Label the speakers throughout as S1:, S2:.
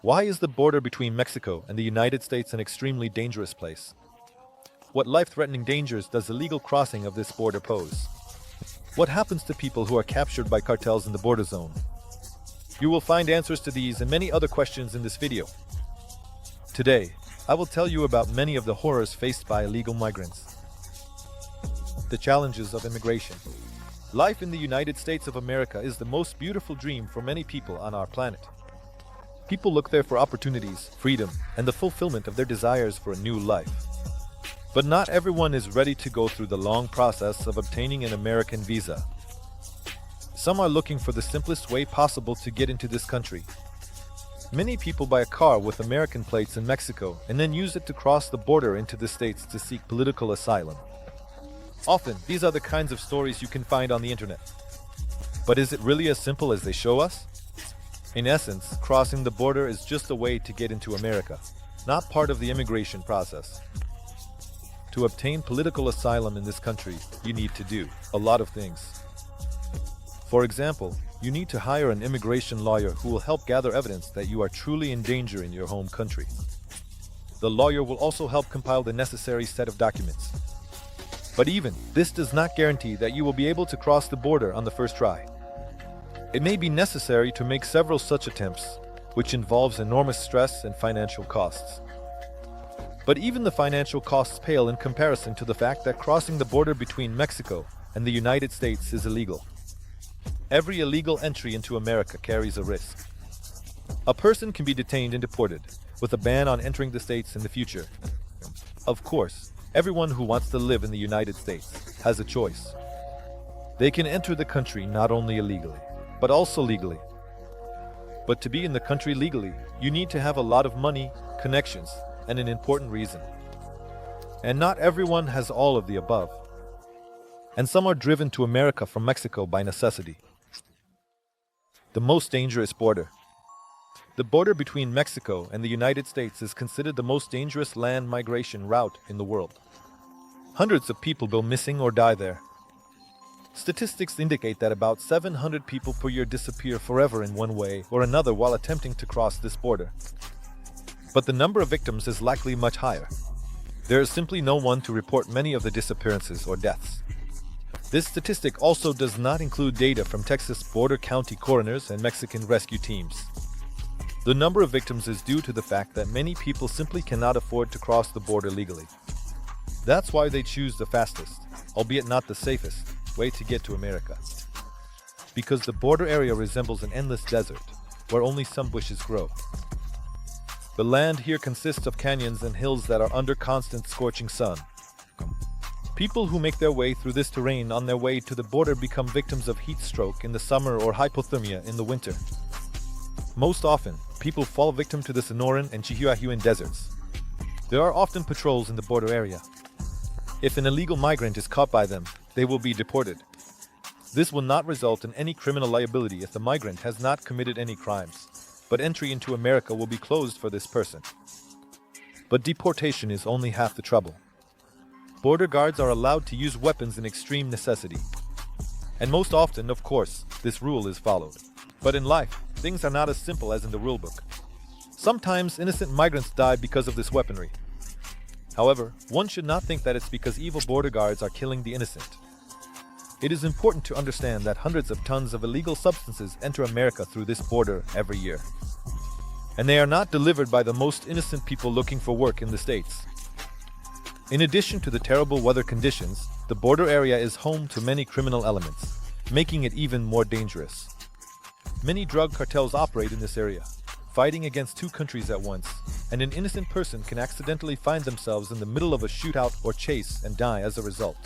S1: Why is the border between Mexico and the United States an extremely dangerous place? What life-threatening dangers does illegal crossing of this border pose? What happens to people who are captured by cartels in the border zone? You will find answers to these and many other questions in this video. Today, I will tell you about many of the horrors faced by illegal migrants. The challenges of immigration. Life in the United States of America is the most beautiful dream for many people on our planet. People look there for opportunities, freedom, and the fulfillment of their desires for a new life. But not everyone is ready to go through the long process of obtaining an American visa. Some are looking for the simplest way possible to get into this country. Many people buy a car with American plates in Mexico and then use it to cross the border into the States to seek political asylum. Often, these are the kinds of stories you can find on the internet. But is it really as simple as they show us? In essence, crossing the border is just a way to get into America, not part of the immigration process. To obtain political asylum in this country, you need to do a lot of things. For example, you need to hire an immigration lawyer who will help gather evidence that you are truly in danger in your home country. The lawyer will also help compile the necessary set of documents. But even this does not guarantee that you will be able to cross the border on the first try. It may be necessary to make several such attempts, which involves enormous stress and financial costs. But even the financial costs pale in comparison to the fact that crossing the border between Mexico and the United States is illegal. Every illegal entry into America carries a risk. A person can be detained and deported, with a ban on entering the States in the future. Of course, everyone who wants to live in the United States has a choice. They can enter the country not only illegally, but also legally. But to be in the country legally, you need to have a lot of money, connections, and an important reason. And not everyone has all of the above. And some are driven to America from Mexico by necessity. The most dangerous border. The border between Mexico and the United States is considered the most dangerous land migration route in the world. Hundreds of people go missing or die there. Statistics indicate that about 700 people per year disappear forever in one way or another while attempting to cross this border. But the number of victims is likely much higher. There is simply no one to report many of the disappearances or deaths. This statistic also does not include data from Texas border county coroners and Mexican rescue teams. The number of victims is due to the fact that many people simply cannot afford to cross the border legally. That's why they choose the fastest, albeit not the safest, way to get to America. Because the border area resembles an endless desert, where only some bushes grow. The land here consists of canyons and hills that are under constant scorching sun. People who make their way through this terrain on their way to the border become victims of heat stroke in the summer or hypothermia in the winter. Most often, people fall victim to the Sonoran and Chihuahuan deserts. There are often patrols in the border area. If an illegal migrant is caught by them, they will be deported. This will not result in any criminal liability if the migrant has not committed any crimes, but entry into America will be closed for this person. But deportation is only half the trouble. Border guards are allowed to use weapons in extreme necessity. And most often, of course, this rule is followed. But in life, things are not as simple as in the rulebook. Sometimes innocent migrants die because of this weaponry. However, one should not think that it's because evil border guards are killing the innocent. It is important to understand that hundreds of tons of illegal substances enter America through this border every year. And they are not delivered by the most innocent people looking for work in the States. In addition to the terrible weather conditions, the border area is home to many criminal elements, making it even more dangerous. Many drug cartels operate in this area, fighting against two countries at once, and an innocent person can accidentally find themselves in the middle of a shootout or chase and die as a result.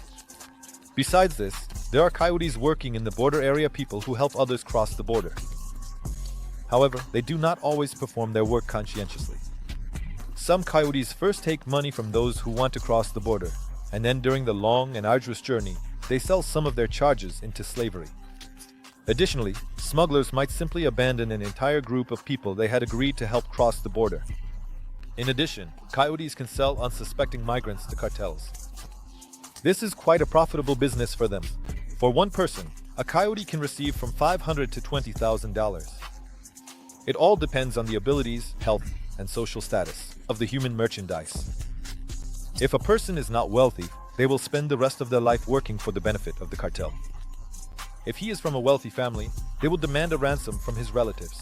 S1: Besides this, there are coyotes working in the border area people who help others cross the border. However, they do not always perform their work conscientiously. Some coyotes first take money from those who want to cross the border, and then during the long and arduous journey, they sell some of their charges into slavery. Additionally, smugglers might simply abandon an entire group of people they had agreed to help cross the border. In addition, coyotes can sell unsuspecting migrants to cartels. This is quite a profitable business for them. For one person, a coyote can receive from $500 to $20,000. It all depends on the abilities, health, and social status of the human merchandise. If a person is not wealthy, they will spend the rest of their life working for the benefit of the cartel. If he is from a wealthy family, they will demand a ransom from his relatives.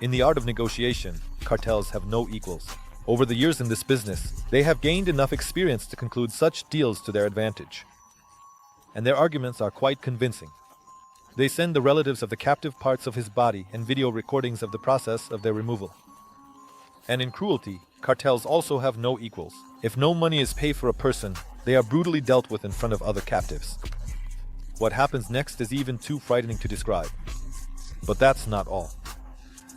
S1: In the art of negotiation, cartels have no equals. Over the years in this business, they have gained enough experience to conclude such deals to their advantage. And their arguments are quite convincing. They send the relatives of the captive parts of his body and video recordings of the process of their removal. And in cruelty, cartels also have no equals. If no money is paid for a person, they are brutally dealt with in front of other captives. What happens next is even too frightening to describe. But that's not all.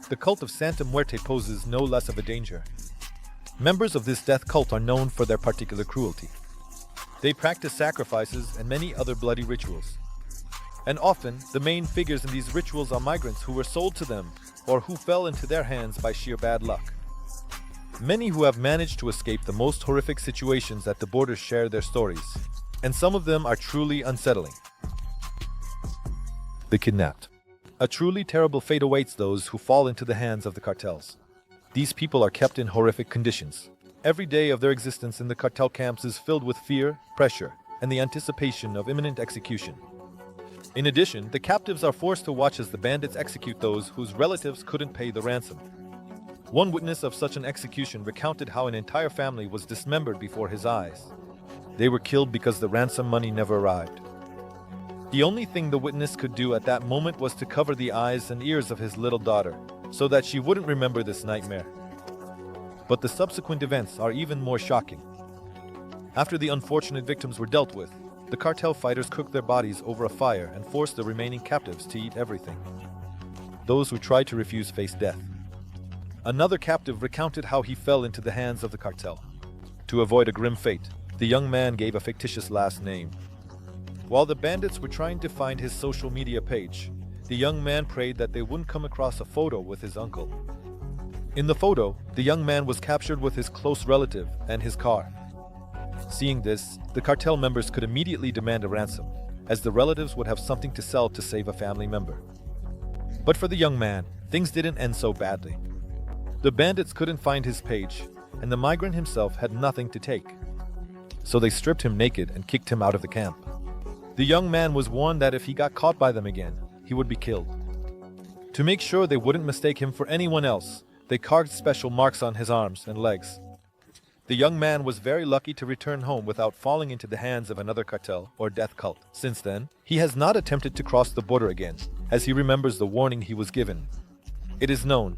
S1: The cult of Santa Muerte poses no less of a danger. Members of this death cult are known for their particular cruelty. They practice sacrifices and many other bloody rituals. And often, the main figures in these rituals are migrants who were sold to them or who fell into their hands by sheer bad luck. Many who have managed to escape the most horrific situations at the border share their stories, and some of them are truly unsettling. The kidnapped. A truly terrible fate awaits those who fall into the hands of the cartels. These people are kept in horrific conditions. Every day of their existence in the cartel camps is filled with fear, pressure, and the anticipation of imminent execution. In addition, the captives are forced to watch as the bandits execute those whose relatives couldn't pay the ransom. One witness of such an execution recounted how an entire family was dismembered before his eyes. They were killed because the ransom money never arrived. The only thing the witness could do at that moment was to cover the eyes and ears of his little daughter, so that she wouldn't remember this nightmare. But the subsequent events are even more shocking. After the unfortunate victims were dealt with, the cartel fighters cooked their bodies over a fire and forced the remaining captives to eat everything. Those who tried to refuse faced death. Another captive recounted how he fell into the hands of the cartel. To avoid a grim fate, the young man gave a fictitious last name. While the bandits were trying to find his social media page, the young man prayed that they wouldn't come across a photo with his uncle. In the photo, the young man was captured with his close relative and his car. Seeing this, the cartel members could immediately demand a ransom, as the relatives would have something to sell to save a family member. But for the young man, things didn't end so badly. The bandits couldn't find his page, and the migrant himself had nothing to take. So they stripped him naked and kicked him out of the camp. The young man was warned that if he got caught by them again, he would be killed. To make sure they wouldn't mistake him for anyone else, they carved special marks on his arms and legs. The young man was very lucky to return home without falling into the hands of another cartel or death cult. Since then, he has not attempted to cross the border again, as he remembers the warning he was given. It is known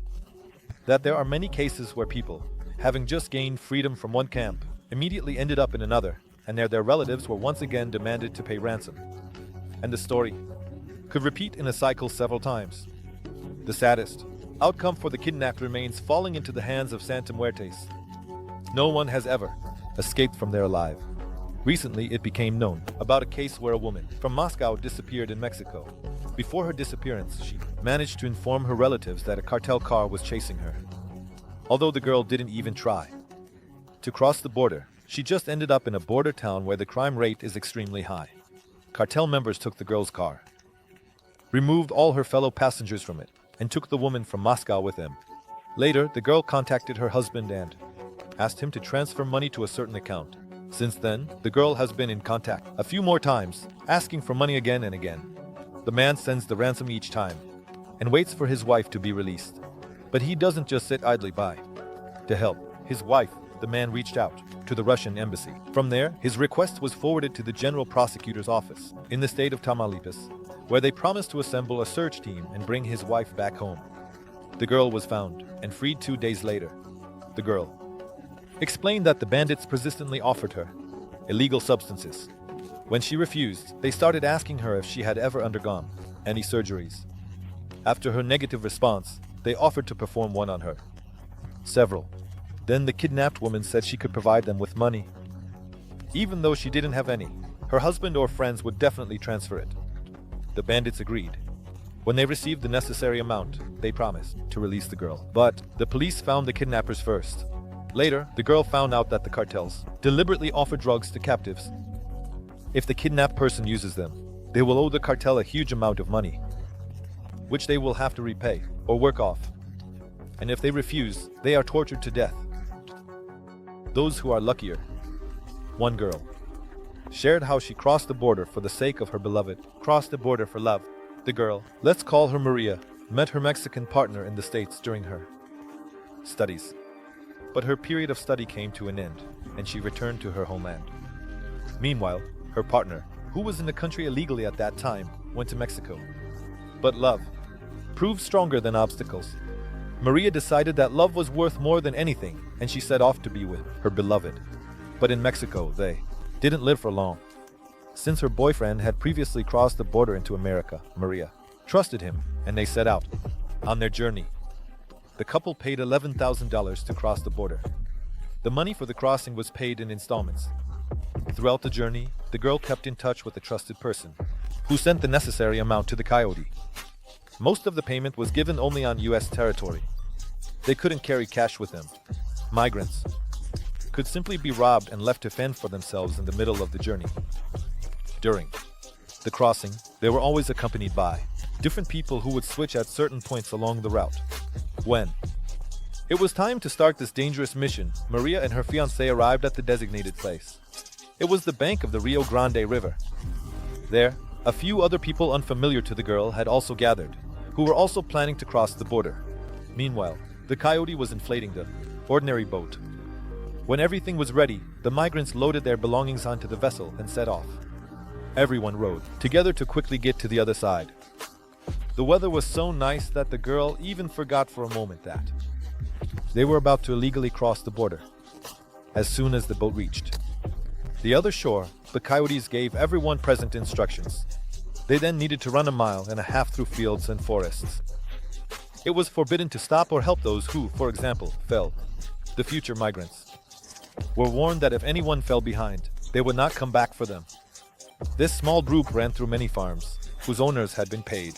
S1: that there are many cases where people, having just gained freedom from one camp, immediately ended up in another, and their relatives were once again demanded to pay ransom. And the story could repeat in a cycle several times. The saddest outcome for the kidnapped remains falling into the hands of Santa Muertes. No one has ever escaped from there alive. Recently, it became known about a case where a woman from Moscow disappeared in Mexico. Before her disappearance, she managed to inform her relatives that a cartel car was chasing her. Although the girl didn't even try to cross the border, she just ended up in a border town where the crime rate is extremely high. Cartel members took the girl's car, removed all her fellow passengers from it, and took the woman from Moscow with them. Later, the girl contacted her husband and asked him to transfer money to a certain account. Since then, the girl has been in contact a few more times, asking for money again and again. The man sends the ransom each time and waits for his wife to be released. But he doesn't just sit idly by. To help his wife, the man reached out to the Russian embassy. From there, his request was forwarded to the general prosecutor's office in the state of Tamaulipas, where they promised to assemble a search team and bring his wife back home. The girl was found and freed 2 days later. The girl explained that the bandits persistently offered her illegal substances. When she refused, they started asking her if she had ever undergone any surgeries. After her negative response, they offered to perform one on her. Several. Then the kidnapped woman said she could provide them with money. Even though she didn't have any, her husband or friends would definitely transfer it. The bandits agreed. When they received the necessary amount, they promised to release the girl. But the police found the kidnappers first. Later, the girl found out that the cartels deliberately offer drugs to captives. If the kidnapped person uses them, they will owe the cartel a huge amount of money. which they will have to repay or work off. And if they refuse, they are tortured to death. Those who are luckier. One girl shared how she crossed the border for the sake of her beloved. Crossed the border for love. The girl, let's call her Maria, met her Mexican partner in the States during her studies. But her period of study came to an end, and she returned to her homeland. Meanwhile, her partner, who was in the country illegally at that time, went to Mexico. But love proved stronger than obstacles. Maria decided that love was worth more than anything, and she set off to be with her beloved. But in Mexico, they didn't live for long. Since her boyfriend had previously crossed the border into America, Maria trusted him, and they set out on their journey. The couple paid $11,000 to cross the border. The money for the crossing was paid in installments. Throughout the journey, the girl kept in touch with a trusted person, who sent the necessary amount to the coyote. Most of the payment was given only on U.S. territory. They couldn't carry cash with them. Migrants could simply be robbed and left to fend for themselves in the middle of the journey. During the crossing, they were always accompanied by different people who would switch at certain points along the route. When it was time to start this dangerous mission, Maria and her fiancé arrived at the designated place. It was the bank of the Rio Grande River. There, a few other people unfamiliar to the girl had also gathered, who were also planning to cross the border. Meanwhile, the coyote was inflating the ordinary boat. When everything was ready, the migrants loaded their belongings onto the vessel and set off. Everyone rowed together to quickly get to the other side. The weather was so nice that the girl even forgot for a moment that they were about to illegally cross the border. As soon as the boat reached the other shore, the coyotes gave everyone present instructions. They then needed to run 1.5 miles through fields and forests. It was forbidden to stop or help those who, for example, fell. The future migrants were warned that if anyone fell behind, they would not come back for them. This small group ran through many farms, whose owners had been paid,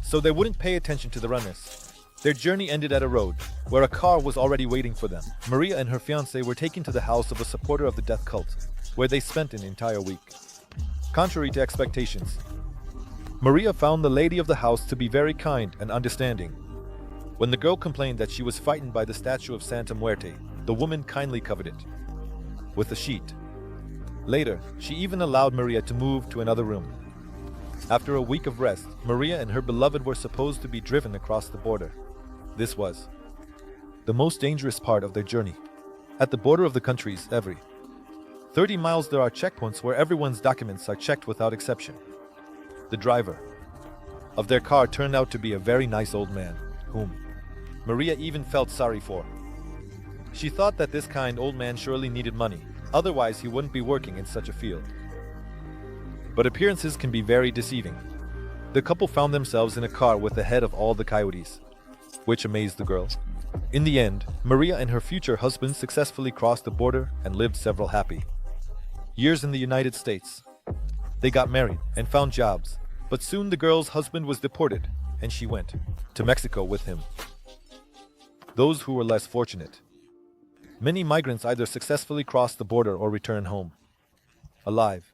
S1: so they wouldn't pay attention to the runners. Their journey ended at a road, where a car was already waiting for them. Maria and her fiancé were taken to the house of a supporter of the death cult, where they spent an entire week. Contrary to expectations, Maria found the lady of the house to be very kind and understanding. When the girl complained that she was frightened by the statue of Santa Muerte, the woman kindly covered it with a sheet. Later, she even allowed Maria to move to another room. After a week of rest, Maria and her beloved were supposed to be driven across the border. This was the most dangerous part of their journey. At the border of the countries, every 30 miles there are checkpoints where everyone's documents are checked without exception. The driver of their car turned out to be a very nice old man, whom Maria even felt sorry for. She thought that this kind old man surely needed money, otherwise he wouldn't be working in such a field. But appearances can be very deceiving. The couple found themselves in a car with the head of all the coyotes, which amazed the girl. In the end, Maria and her future husband successfully crossed the border and lived several happy years in the United States. They got married and found jobs, but soon the girl's husband was deported, and she went to Mexico with him. Those who were less fortunate. Many migrants either successfully crossed the border or return home alive.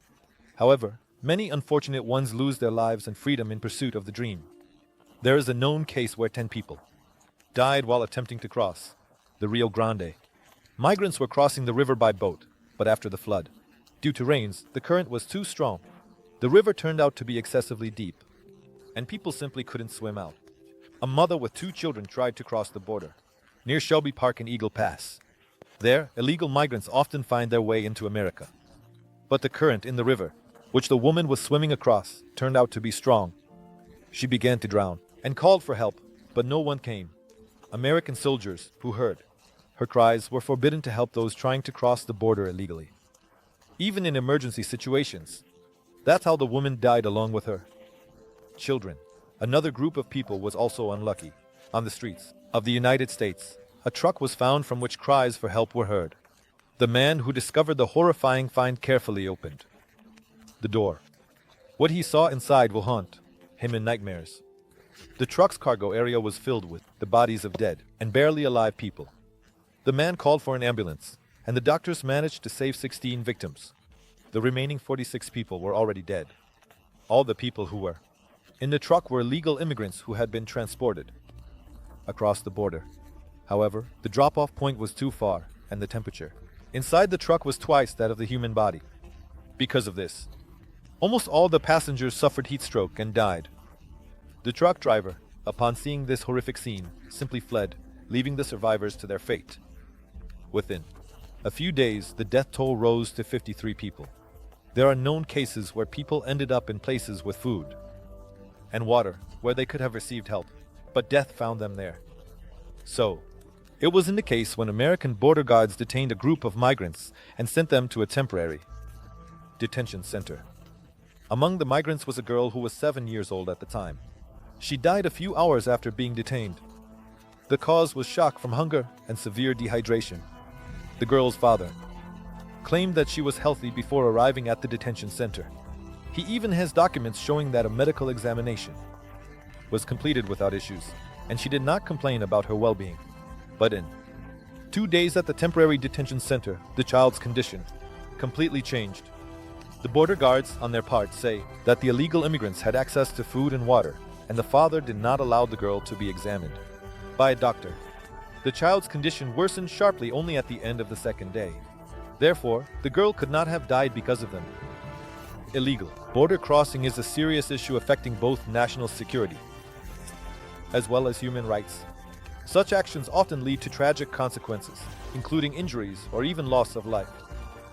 S1: However, many unfortunate ones lose their lives and freedom in pursuit of the dream. There is a known case where 10 people died while attempting to cross the Rio Grande. Migrants were crossing the river by boat, but after the flood, due to rains, the current was too strong. The river turned out to be excessively deep, and people simply couldn't swim out. A mother with 2 children tried to cross the border near Shelby Park and Eagle Pass. There, illegal migrants often find their way into America. But the current in the river, which the woman was swimming across, turned out to be strong. She began to drown and called for help, but no one came. American soldiers, who heard her cries, were forbidden to help those trying to cross the border illegally, even in emergency situations. That's how the woman died along with her children. Another group of people was also unlucky. On the streets of the United States, a truck was found from which cries for help were heard. The man who discovered the horrifying find carefully opened the door. What he saw inside will haunt him in nightmares. The truck's cargo area was filled with the bodies of dead and barely alive people. The man called for an ambulance, and the doctors managed to save 16 victims. The remaining 46 people were already dead. All the people who were In the truck were illegal immigrants who had been transported across the border. However, the drop-off point was too far, and the temperature inside the truck was twice that of the human body. Because of this, almost all the passengers suffered heat stroke and died. The truck driver, upon seeing this horrific scene, simply fled, leaving the survivors to their fate. Within a few days, the death toll rose to 53 people. There are known cases where people ended up in places with food and water where they could have received help, but death found them there. So, it was in the case when American border guards detained a group of migrants and sent them to a temporary detention center. Among the migrants was a girl who was 7 years old at the time. She died a few hours after being detained. The cause was shock from hunger and severe dehydration. The girl's father claimed that she was healthy before arriving at the detention center. He even has documents showing that a medical examination was completed without issues, and she did not complain about her well-being. But in 2 days at the temporary detention center, the child's condition completely changed. The border guards, on their part, say that the illegal immigrants had access to food and water, and the father did not allow the girl to be examined by a doctor. The child's condition worsened sharply only at the end of the second day. Therefore, the girl could not have died because of them. Illegal border crossing is a serious issue affecting both national security as well as human rights. Such actions often lead to tragic consequences, including injuries or even loss of life.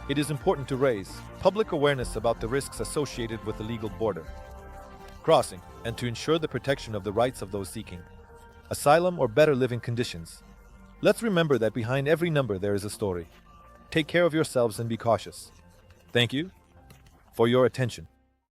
S1: It is important to raise public awareness about the risks associated with illegal border crossing and to ensure the protection of the rights of those seeking asylum or better living conditions. Let's remember that behind every number there is a story. Take care of yourselves and be cautious. Thank you for your attention.